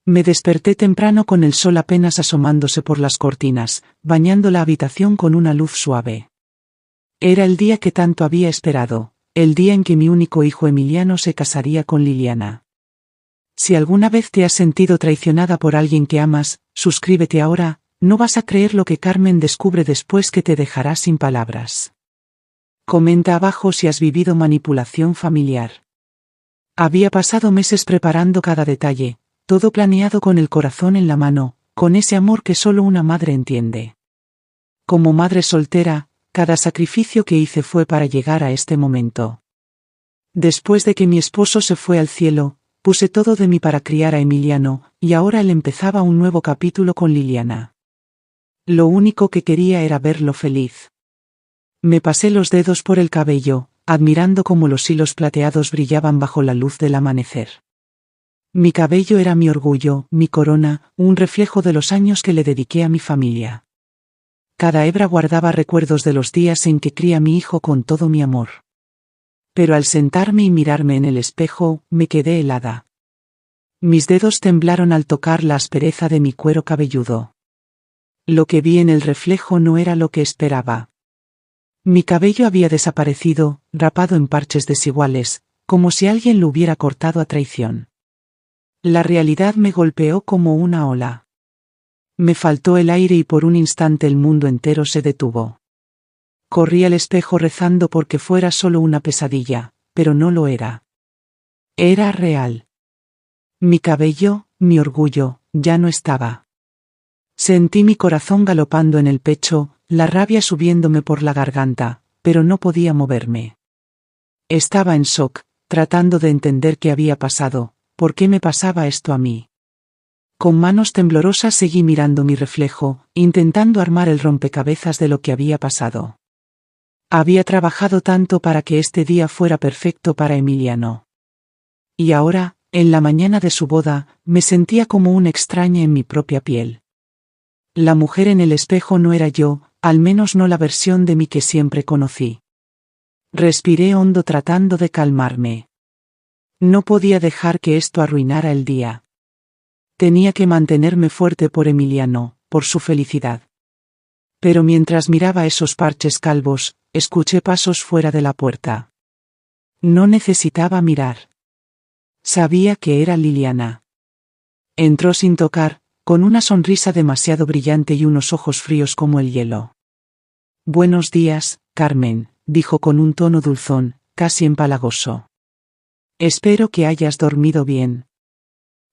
Me desperté temprano con el sol apenas asomándose por las cortinas, bañando la habitación con una luz suave. Era el día que tanto había esperado, el día en que mi único hijo Emiliano se casaría con Liliana. Si alguna vez te has sentido traicionada por alguien que amas, suscríbete ahora, no vas a creer lo que Carmen descubre después que te dejará sin palabras. Comenta abajo si has vivido manipulación familiar. Había pasado meses preparando cada detalle, todo planeado con el corazón en la mano, con ese amor que solo una madre entiende. Como madre soltera, cada sacrificio que hice fue para llegar a este momento. Después de que mi esposo se fue al cielo, puse todo de mí para criar a Emiliano, y ahora él empezaba un nuevo capítulo con Liliana. Lo único que quería era verlo feliz. Me pasé los dedos por el cabello, admirando cómo los hilos plateados brillaban bajo la luz del amanecer. Mi cabello era mi orgullo, mi corona, un reflejo de los años que le dediqué a mi familia. Cada hebra guardaba recuerdos de los días en que crié a mi hijo con todo mi amor. Pero al sentarme y mirarme en el espejo, me quedé helada. Mis dedos temblaron al tocar la aspereza de mi cuero cabelludo. Lo que vi en el reflejo no era lo que esperaba. Mi cabello había desaparecido, rapado en parches desiguales, como si alguien lo hubiera cortado a traición. La realidad me golpeó como una ola. Me faltó el aire y por un instante el mundo entero se detuvo. Corrí al espejo rezando porque fuera solo una pesadilla, pero no lo era. Era real. Mi cabello, mi orgullo, ya no estaba. Sentí mi corazón galopando en el pecho, la rabia subiéndome por la garganta, pero no podía moverme. Estaba en shock, tratando de entender qué había pasado, por qué me pasaba esto a mí. Con manos temblorosas seguí mirando mi reflejo, intentando armar el rompecabezas de lo que había pasado. Había trabajado tanto para que este día fuera perfecto para Emiliano. Y ahora, en la mañana de su boda, me sentía como una extraña en mi propia piel. La mujer en el espejo no era yo, al menos no la versión de mí que siempre conocí. Respiré hondo tratando de calmarme. No podía dejar que esto arruinara el día. Tenía que mantenerme fuerte por Emiliano, por su felicidad. Pero mientras miraba esos parches calvos, escuché pasos fuera de la puerta. No necesitaba mirar. Sabía que era Liliana. Entró sin tocar, con una sonrisa demasiado brillante y unos ojos fríos como el hielo. «Buenos días, Carmen», dijo con un tono dulzón, casi empalagoso. «Espero que hayas dormido bien.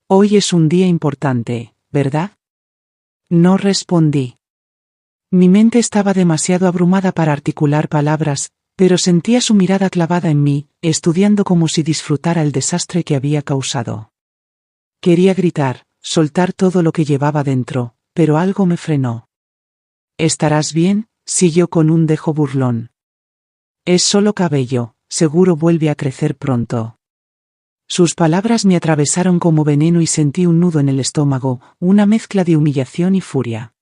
Hoy es un día importante, ¿verdad?» No respondí. Mi mente estaba demasiado abrumada para articular palabras, pero sentía su mirada clavada en mí, estudiando como si disfrutara el desastre que había causado. Quería gritar, soltar todo lo que llevaba dentro, pero algo me frenó. «¿Estarás bien?», siguió con un dejo burlón. «Es solo cabello, seguro vuelve a crecer pronto». Sus palabras me atravesaron como veneno y sentí un nudo en el estómago, una mezcla de humillación y furia.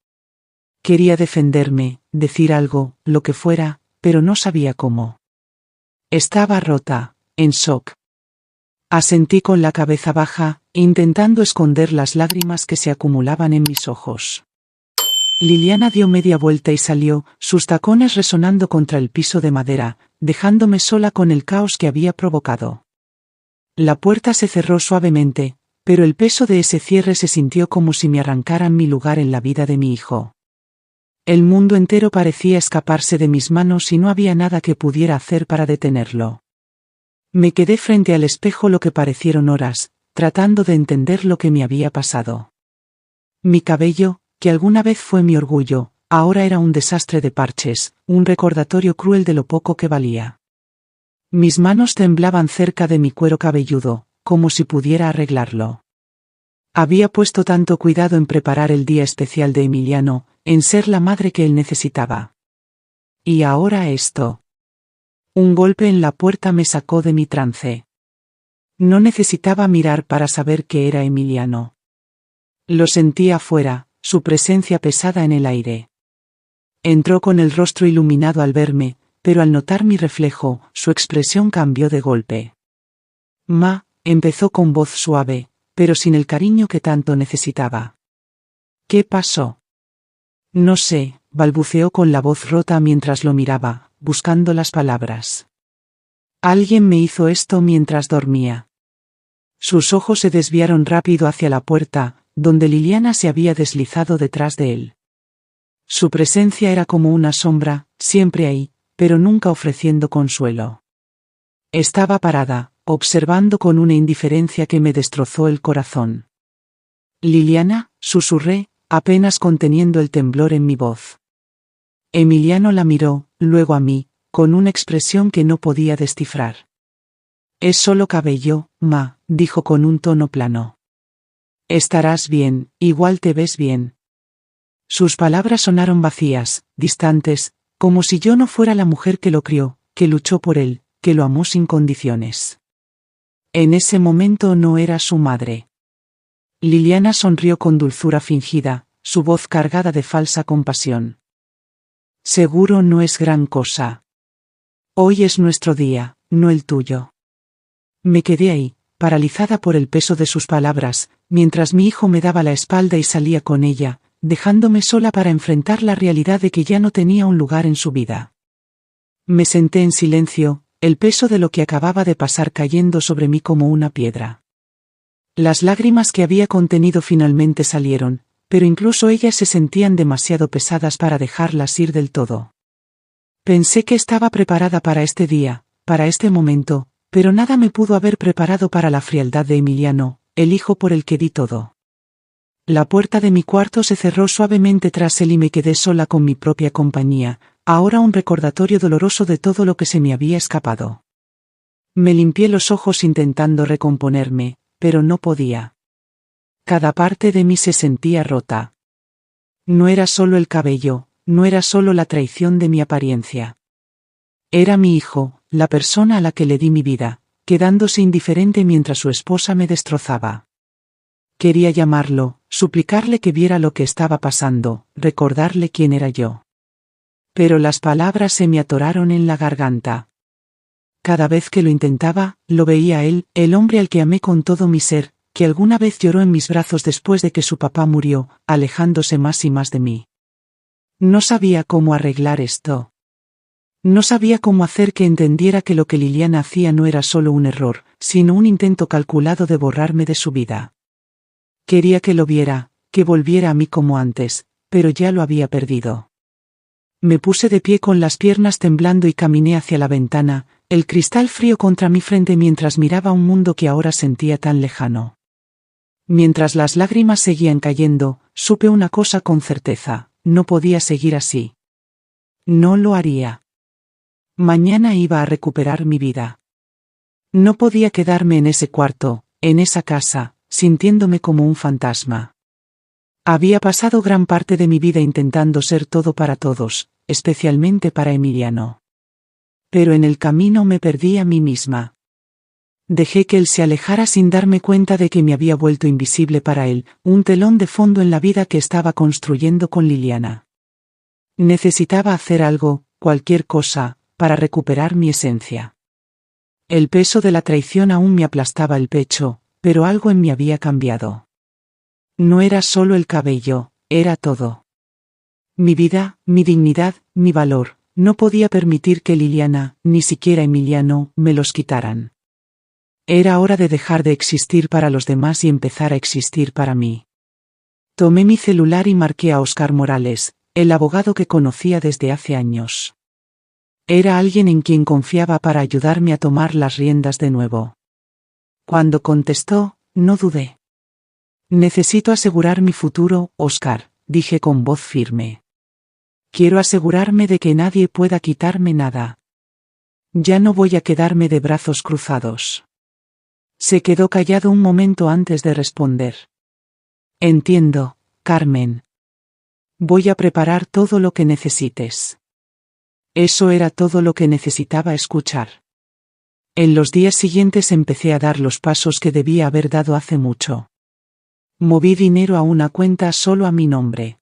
Quería defenderme, decir algo, lo que fuera, pero no sabía cómo. Estaba rota, en shock. Asentí con la cabeza baja, intentando esconder las lágrimas que se acumulaban en mis ojos. Liliana dio media vuelta y salió, sus tacones resonando contra el piso de madera, dejándome sola con el caos que había provocado. La puerta se cerró suavemente, pero el peso de ese cierre se sintió como si me arrancaran mi lugar en la vida de mi hijo. El mundo entero parecía escaparse de mis manos y no había nada que pudiera hacer para detenerlo. Me quedé frente al espejo lo que parecieron horas, tratando de entender lo que me había pasado. Mi cabello, que alguna vez fue mi orgullo, ahora era un desastre de parches, un recordatorio cruel de lo poco que valía. Mis manos temblaban cerca de mi cuero cabelludo, como si pudiera arreglarlo. Había puesto tanto cuidado en preparar el día especial de Emiliano, en ser la madre que él necesitaba. Y ahora esto. Un golpe en la puerta me sacó de mi trance. No necesitaba mirar para saber que era Emiliano. Lo sentía afuera, su presencia pesada en el aire. Entró con el rostro iluminado al verme, pero al notar mi reflejo, su expresión cambió de golpe. «Ma», empezó con voz suave, pero sin el cariño que tanto necesitaba. ¿Qué pasó? No sé, balbuceó con la voz rota mientras lo miraba, buscando las palabras. Alguien me hizo esto mientras dormía. Sus ojos se desviaron rápido hacia la puerta, donde Liliana se había deslizado detrás de él. Su presencia era como una sombra, siempre ahí, pero nunca ofreciendo consuelo. Estaba parada, observando con una indiferencia que me destrozó el corazón. Liliana, susurré, apenas conteniendo el temblor en mi voz. Emiliano la miró, luego a mí, con una expresión que no podía descifrar. Es solo cabello, ma, dijo con un tono plano. Estarás bien, igual te ves bien. Sus palabras sonaron vacías, distantes, como si yo no fuera la mujer que lo crió, que luchó por él, que lo amó sin condiciones. En ese momento no era su madre. Liliana sonrió con dulzura fingida, su voz cargada de falsa compasión. Seguro no es gran cosa. Hoy es nuestro día, no el tuyo. Me quedé ahí, paralizada por el peso de sus palabras, mientras mi hijo me daba la espalda y salía con ella, dejándome sola para enfrentar la realidad de que ya no tenía un lugar en su vida. Me senté en silencio, el peso de lo que acababa de pasar cayendo sobre mí como una piedra. Las lágrimas que había contenido finalmente salieron, pero incluso ellas se sentían demasiado pesadas para dejarlas ir del todo. Pensé que estaba preparada para este día, para este momento, pero nada me pudo haber preparado para la frialdad de Emiliano, el hijo por el que di todo. La puerta de mi cuarto se cerró suavemente tras él y me quedé sola con mi propia compañía, ahora un recordatorio doloroso de todo lo que se me había escapado. Me limpié los ojos intentando recomponerme, pero no podía. Cada parte de mí se sentía rota. No era solo el cabello, no era solo la traición de mi apariencia. Era mi hijo, la persona a la que le di mi vida, quedándose indiferente mientras su esposa me destrozaba. Quería llamarlo, suplicarle que viera lo que estaba pasando, recordarle quién era yo. Pero las palabras se me atoraron en la garganta. Cada vez que lo intentaba, lo veía a él, el hombre al que amé con todo mi ser, que alguna vez lloró en mis brazos después de que su papá murió, alejándose más y más de mí. No sabía cómo arreglar esto. No sabía cómo hacer que entendiera que lo que Liliana hacía no era solo un error, sino un intento calculado de borrarme de su vida. Quería que lo viera, que volviera a mí como antes, pero ya lo había perdido. Me puse de pie con las piernas temblando y caminé hacia la ventana, el cristal frío contra mi frente mientras miraba un mundo que ahora sentía tan lejano. Mientras las lágrimas seguían cayendo, supe una cosa con certeza, no podía seguir así. No lo haría. Mañana iba a recuperar mi vida. No podía quedarme en ese cuarto, en esa casa, sintiéndome como un fantasma. Había pasado gran parte de mi vida intentando ser todo para todos, especialmente para Emiliano. Pero en el camino me perdí a mí misma. Dejé que él se alejara sin darme cuenta de que me había vuelto invisible para él, un telón de fondo en la vida que estaba construyendo con Liliana. Necesitaba hacer algo, cualquier cosa, para recuperar mi esencia. El peso de la traición aún me aplastaba el pecho, pero algo en mí había cambiado. No era solo el cabello, era todo. Mi vida, mi dignidad, mi valor, no podía permitir que Liliana, ni siquiera Emiliano, me los quitaran. Era hora de dejar de existir para los demás y empezar a existir para mí. Tomé mi celular y marqué a Óscar Morales, el abogado que conocía desde hace años. Era alguien en quien confiaba para ayudarme a tomar las riendas de nuevo. Cuando contestó, no dudé. Necesito asegurar mi futuro, Óscar, dije con voz firme. Quiero asegurarme de que nadie pueda quitarme nada. Ya no voy a quedarme de brazos cruzados. Se quedó callado un momento antes de responder. Entiendo, Carmen. Voy a preparar todo lo que necesites. Eso era todo lo que necesitaba escuchar. En los días siguientes empecé a dar los pasos que debía haber dado hace mucho. Moví dinero a una cuenta solo a mi nombre.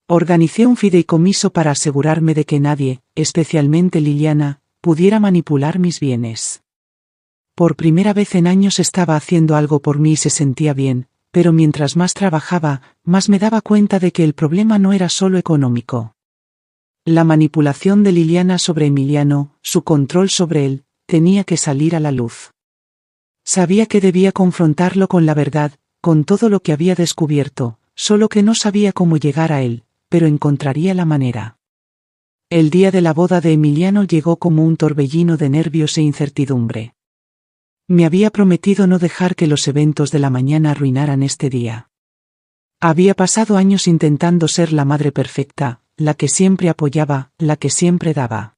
Organicé un fideicomiso para asegurarme de que nadie, especialmente Liliana, pudiera manipular mis bienes. Por primera vez en años estaba haciendo algo por mí y se sentía bien, pero mientras más trabajaba, más me daba cuenta de que el problema no era solo económico. La manipulación de Liliana sobre Emiliano, su control sobre él, tenía que salir a la luz. Sabía que debía confrontarlo con la verdad, con todo lo que había descubierto, solo que no sabía cómo llegar a él, pero encontraría la manera. El día de la boda de Emiliano llegó como un torbellino de nervios e incertidumbre. Me había prometido no dejar que los eventos de la mañana arruinaran este día. Había pasado años intentando ser la madre perfecta, la que siempre apoyaba, la que siempre daba.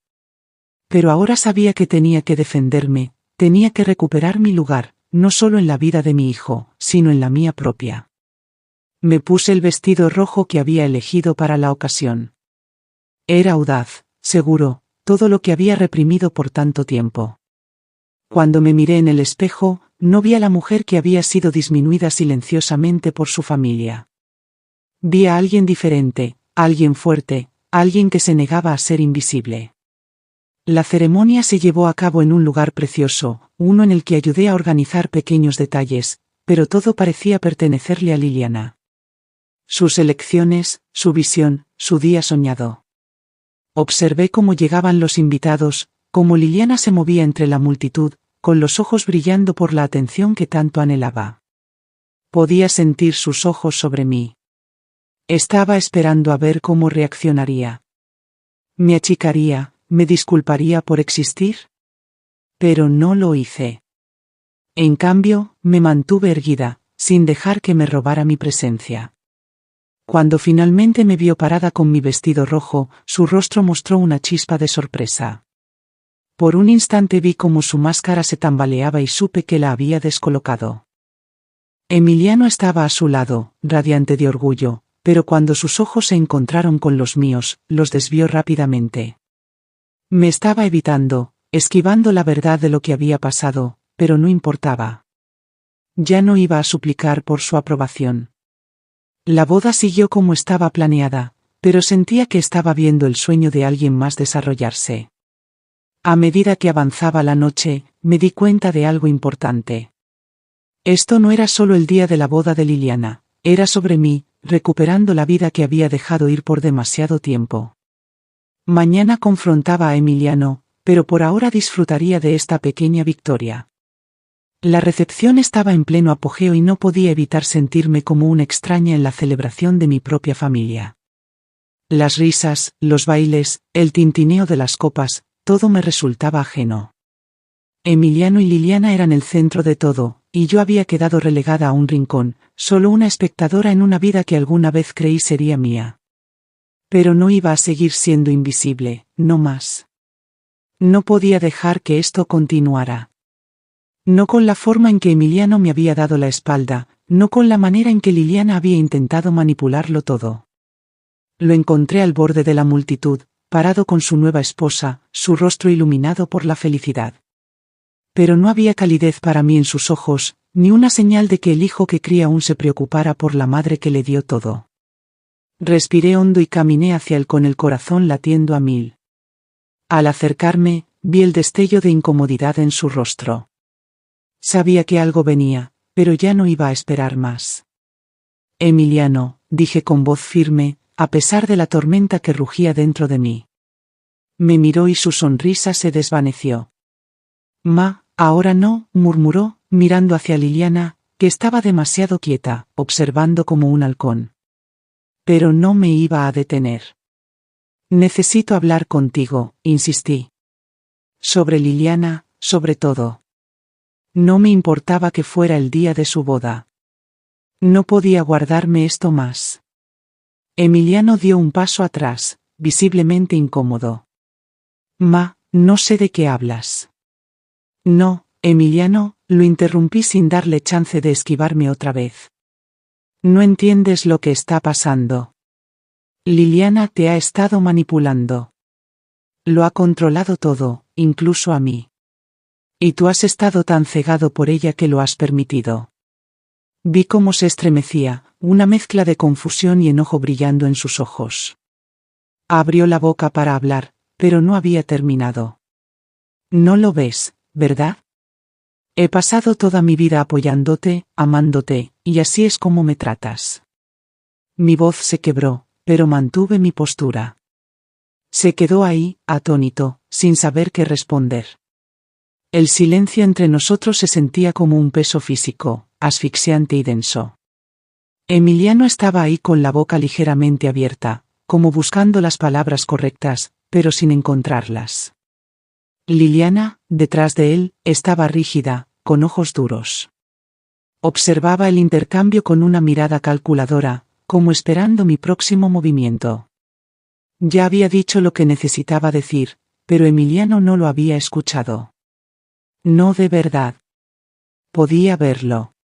Pero ahora sabía que tenía que defenderme, tenía que recuperar mi lugar, no solo en la vida de mi hijo, sino en la mía propia. Me puse el vestido rojo que había elegido para la ocasión. Era audaz, seguro, todo lo que había reprimido por tanto tiempo. Cuando me miré en el espejo, no vi a la mujer que había sido disminuida silenciosamente por su familia. Vi a alguien diferente, alguien fuerte, alguien que se negaba a ser invisible. La ceremonia se llevó a cabo en un lugar precioso, uno en el que ayudé a organizar pequeños detalles, pero todo parecía pertenecerle a Liliana. Sus elecciones, su visión, su día soñado. Observé cómo llegaban los invitados, cómo Liliana se movía entre la multitud, con los ojos brillando por la atención que tanto anhelaba. Podía sentir sus ojos sobre mí. Estaba esperando a ver cómo reaccionaría. ¿Me achicaría, me disculparía por existir? Pero no lo hice. En cambio, me mantuve erguida, sin dejar que me robara mi presencia. Cuando finalmente me vio parada con mi vestido rojo, su rostro mostró una chispa de sorpresa. Por un instante vi cómo su máscara se tambaleaba y supe que la había descolocado. Emiliano estaba a su lado, radiante de orgullo, pero cuando sus ojos se encontraron con los míos, los desvió rápidamente. Me estaba evitando, esquivando la verdad de lo que había pasado, pero no importaba. Ya no iba a suplicar por su aprobación. La boda siguió como estaba planeada, pero sentía que estaba viendo el sueño de alguien más desarrollarse. A medida que avanzaba la noche, me di cuenta de algo importante. Esto no era solo el día de la boda de Liliana, era sobre mí, recuperando la vida que había dejado ir por demasiado tiempo. Mañana confrontaba a Emiliano, pero por ahora disfrutaría de esta pequeña victoria. La recepción estaba en pleno apogeo y no podía evitar sentirme como una extraña en la celebración de mi propia familia. Las risas, los bailes, el tintineo de las copas, todo me resultaba ajeno. Emiliano y Liliana eran el centro de todo, y yo había quedado relegada a un rincón, solo una espectadora en una vida que alguna vez creí sería mía. Pero no iba a seguir siendo invisible, no más. No podía dejar que esto continuara. No con la forma en que Emiliano me había dado la espalda, no con la manera en que Liliana había intentado manipularlo todo. Lo encontré al borde de la multitud, parado con su nueva esposa, su rostro iluminado por la felicidad. Pero no había calidez para mí en sus ojos, ni una señal de que el hijo que cría aún se preocupara por la madre que le dio todo. Respiré hondo y caminé hacia él con el corazón latiendo a mil. Al acercarme, vi el destello de incomodidad en su rostro. Sabía que algo venía, pero ya no iba a esperar más. Emiliano, dije con voz firme, a pesar de la tormenta que rugía dentro de mí. Me miró y su sonrisa se desvaneció. Ahora no, murmuró, mirando hacia Liliana, que estaba demasiado quieta, observando como un halcón. Pero no me iba a detener. Necesito hablar contigo, insistí. Sobre Liliana, sobre todo. No me importaba que fuera el día de su boda. No podía guardarme esto más. Emiliano dio un paso atrás, visiblemente incómodo. No sé de qué hablas. No, Emiliano, lo interrumpí sin darle chance de esquivarme otra vez. No entiendes lo que está pasando. Liliana te ha estado manipulando. Lo ha controlado todo, incluso a mí. Y tú has estado tan cegado por ella que lo has permitido. Vi cómo se estremecía, una mezcla de confusión y enojo brillando en sus ojos. Abrió la boca para hablar, pero no había terminado. No lo ves, ¿verdad? He pasado toda mi vida apoyándote, amándote, y así es como me tratas. Mi voz se quebró, pero mantuve mi postura. Se quedó ahí, atónito, sin saber qué responder. El silencio entre nosotros se sentía como un peso físico, asfixiante y denso. Emiliano estaba ahí con la boca ligeramente abierta, como buscando las palabras correctas, pero sin encontrarlas. Liliana, detrás de él, estaba rígida, con ojos duros. Observaba el intercambio con una mirada calculadora, como esperando mi próximo movimiento. Ya había dicho lo que necesitaba decir, pero Emiliano no lo había escuchado. No de verdad. Podía verlo.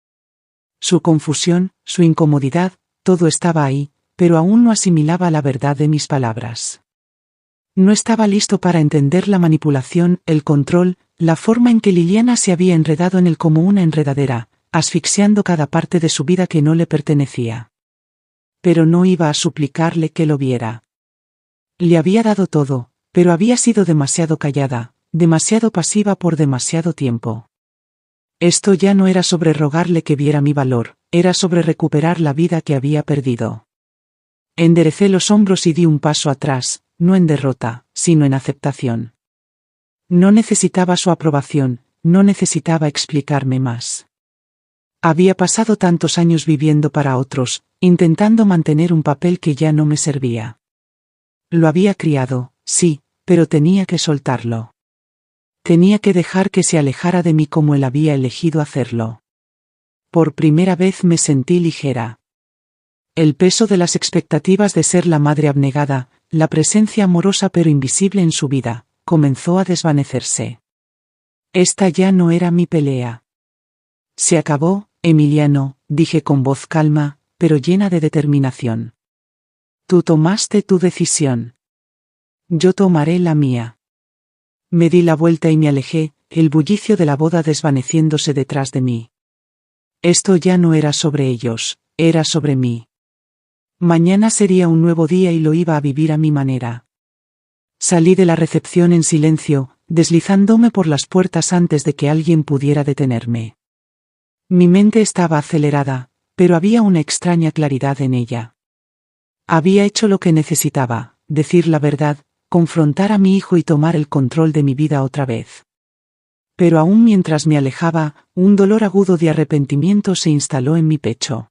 Su confusión, su incomodidad, todo estaba ahí, pero aún no asimilaba la verdad de mis palabras. No estaba listo para entender la manipulación, el control, la forma en que Liliana se había enredado en él como una enredadera, asfixiando cada parte de su vida que no le pertenecía. Pero no iba a suplicarle que lo viera. Le había dado todo, pero había sido demasiado callada, demasiado pasiva por demasiado tiempo. Esto ya no era sobre rogarle que viera mi valor, era sobre recuperar la vida que había perdido. Enderecé los hombros y di un paso atrás, no en derrota, sino en aceptación. No necesitaba su aprobación, no necesitaba explicarme más. Había pasado tantos años viviendo para otros, intentando mantener un papel que ya no me servía. Lo había criado, sí, pero tenía que soltarlo. Tenía que dejar que se alejara de mí como él había elegido hacerlo. Por primera vez me sentí ligera. El peso de las expectativas de ser la madre abnegada, la presencia amorosa pero invisible en su vida, comenzó a desvanecerse. Esta ya no era mi pelea. Se acabó, Emiliano, dije con voz calma, pero llena de determinación. Tú tomaste tu decisión. Yo tomaré la mía. Me di la vuelta y me alejé, el bullicio de la boda desvaneciéndose detrás de mí. Esto ya no era sobre ellos, era sobre mí. Mañana sería un nuevo día y lo iba a vivir a mi manera. Salí de la recepción en silencio, deslizándome por las puertas antes de que alguien pudiera detenerme. Mi mente estaba acelerada, pero había una extraña claridad en ella. Había hecho lo que necesitaba, decir la verdad, confrontar a mi hijo y tomar el control de mi vida otra vez. Pero aún mientras me alejaba, un dolor agudo de arrepentimiento se instaló en mi pecho.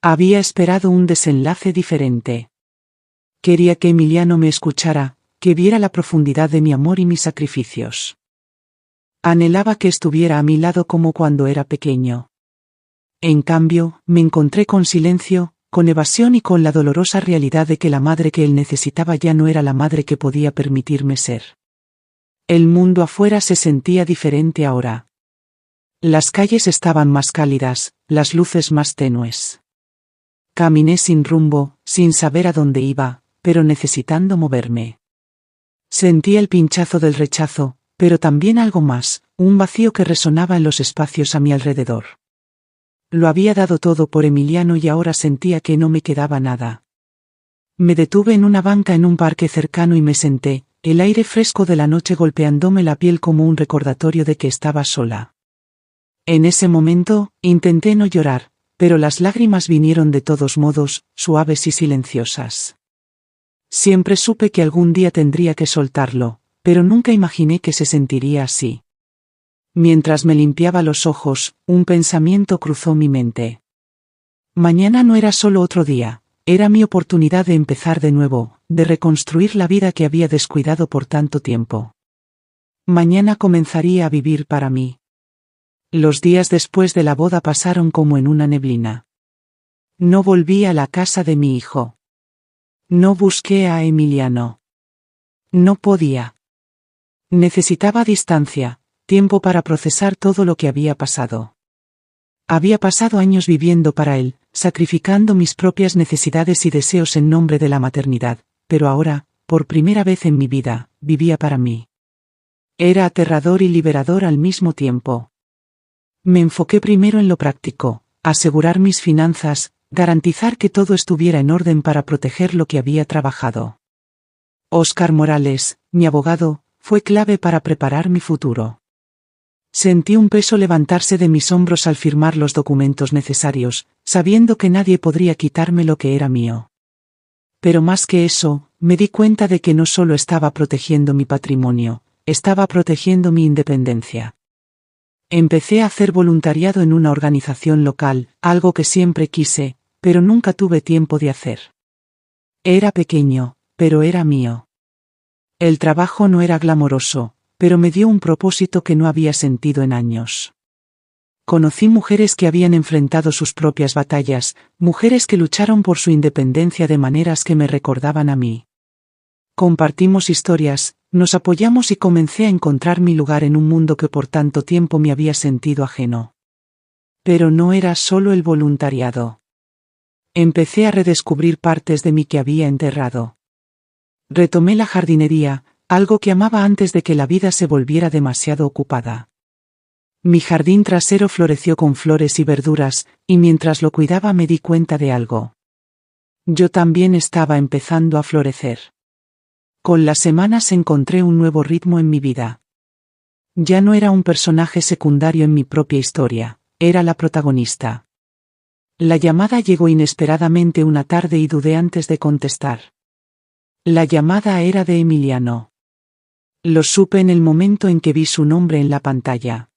Había esperado un desenlace diferente. Quería que Emiliano me escuchara, que viera la profundidad de mi amor y mis sacrificios. Anhelaba que estuviera a mi lado como cuando era pequeño. En cambio, me encontré con silencio, con evasión y con la dolorosa realidad de que la madre que él necesitaba ya no era la madre que podía permitirme ser. El mundo afuera se sentía diferente ahora. Las calles estaban más cálidas, las luces más tenues. Caminé sin rumbo, sin saber a dónde iba, pero necesitando moverme. Sentí el pinchazo del rechazo, pero también algo más, un vacío que resonaba en los espacios a mi alrededor. Lo había dado todo por Emiliano y ahora sentía que no me quedaba nada. Me detuve en una banca en un parque cercano y me senté, el aire fresco de la noche golpeándome la piel como un recordatorio de que estaba sola. En ese momento, intenté no llorar, pero las lágrimas vinieron de todos modos, suaves y silenciosas. Siempre supe que algún día tendría que soltarlo, pero nunca imaginé que se sentiría así. Mientras me limpiaba los ojos, un pensamiento cruzó mi mente. Mañana no era solo otro día, era mi oportunidad de empezar de nuevo, de reconstruir la vida que había descuidado por tanto tiempo. Mañana comenzaría a vivir para mí. Los días después de la boda pasaron como en una neblina. No volví a la casa de mi hijo. No busqué a Emiliano. No podía. Necesitaba distancia, tiempo para procesar todo lo que había pasado. Había pasado años viviendo para él, sacrificando mis propias necesidades y deseos en nombre de la maternidad, pero ahora, por primera vez en mi vida, vivía para mí. Era aterrador y liberador al mismo tiempo. Me enfoqué primero en lo práctico, asegurar mis finanzas, garantizar que todo estuviera en orden para proteger lo que había trabajado. Óscar Morales, mi abogado, fue clave para preparar mi futuro. Sentí un peso levantarse de mis hombros al firmar los documentos necesarios, sabiendo que nadie podría quitarme lo que era mío. Pero más que eso, me di cuenta de que no solo estaba protegiendo mi patrimonio, estaba protegiendo mi independencia. Empecé a hacer voluntariado en una organización local, algo que siempre quise, pero nunca tuve tiempo de hacer. Era pequeño, pero era mío. El trabajo no era glamoroso, pero me dio un propósito que no había sentido en años. Conocí mujeres que habían enfrentado sus propias batallas, mujeres que lucharon por su independencia de maneras que me recordaban a mí. Compartimos historias, nos apoyamos y comencé a encontrar mi lugar en un mundo que por tanto tiempo me había sentido ajeno. Pero no era solo el voluntariado. Empecé a redescubrir partes de mí que había enterrado. Retomé la jardinería, algo que amaba antes de que la vida se volviera demasiado ocupada. Mi jardín trasero floreció con flores y verduras, y mientras lo cuidaba me di cuenta de algo. Yo también estaba empezando a florecer. Con las semanas encontré un nuevo ritmo en mi vida. Ya no era un personaje secundario en mi propia historia, era la protagonista. La llamada llegó inesperadamente una tarde y dudé antes de contestar. La llamada era de Emiliano. Lo supe en el momento en que vi su nombre en la pantalla.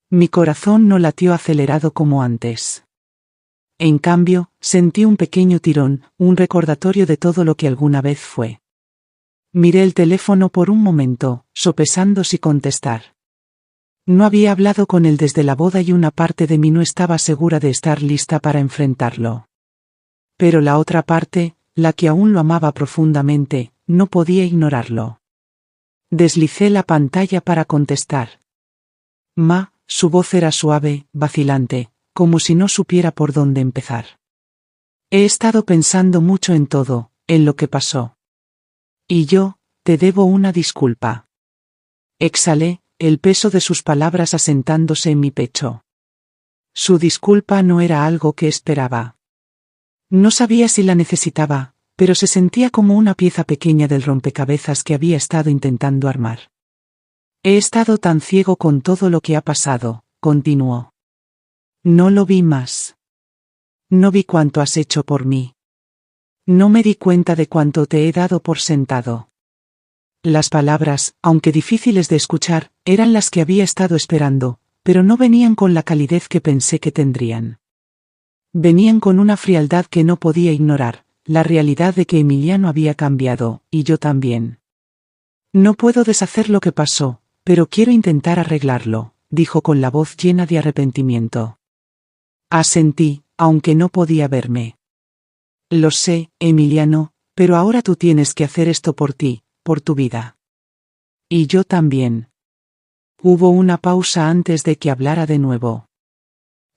Mi corazón no latió acelerado como antes. En cambio, sentí un pequeño tirón, un recordatorio de todo lo que alguna vez fue. Miré el teléfono por un momento, sopesando si contestar. No había hablado con él desde la boda y una parte de mí no estaba segura de estar lista para enfrentarlo. Pero la otra parte, la que aún lo amaba profundamente, no podía ignorarlo. Deslicé la pantalla para contestar. Su voz era suave, vacilante, como si no supiera por dónde empezar. He estado pensando mucho en todo, en lo que pasó. Y yo, te debo una disculpa. Exhalé, el peso de sus palabras asentándose en mi pecho. Su disculpa no era algo que esperaba. No sabía si la necesitaba, pero se sentía como una pieza pequeña del rompecabezas que había estado intentando armar. He estado tan ciego con todo lo que ha pasado, continuó. No lo vi más. No vi cuánto has hecho por mí. No me di cuenta de cuánto te he dado por sentado. Las palabras, aunque difíciles de escuchar, eran las que había estado esperando, pero no venían con la calidez que pensé que tendrían. Venían con una frialdad que no podía ignorar, la realidad de que Emiliano había cambiado, y yo también. No puedo deshacer lo que pasó, pero quiero intentar arreglarlo, dijo con la voz llena de arrepentimiento. Asentí, aunque no podía verme. Lo sé, Emiliano, pero ahora tú tienes que hacer esto por ti, por tu vida. Y yo también. Hubo una pausa antes de que hablara de nuevo.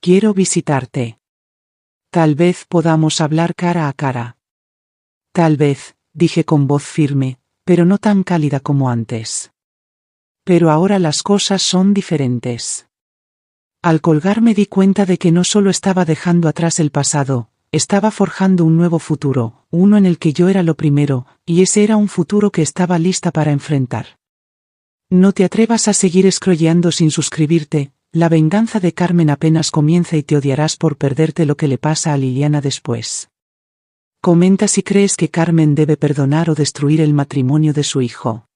Quiero visitarte. Tal vez podamos hablar cara a cara. Tal vez, dije con voz firme, pero no tan cálida como antes. Pero ahora las cosas son diferentes. Al colgar me di cuenta de que no solo estaba dejando atrás el pasado, estaba forjando un nuevo futuro, uno en el que yo era lo primero, y ese era un futuro que estaba lista para enfrentar. No te atrevas a seguir scrolleando sin suscribirte, la venganza de Carmen apenas comienza y te odiarás por perderte lo que le pasa a Liliana después. Comenta si crees que Carmen debe perdonar o destruir el matrimonio de su hijo.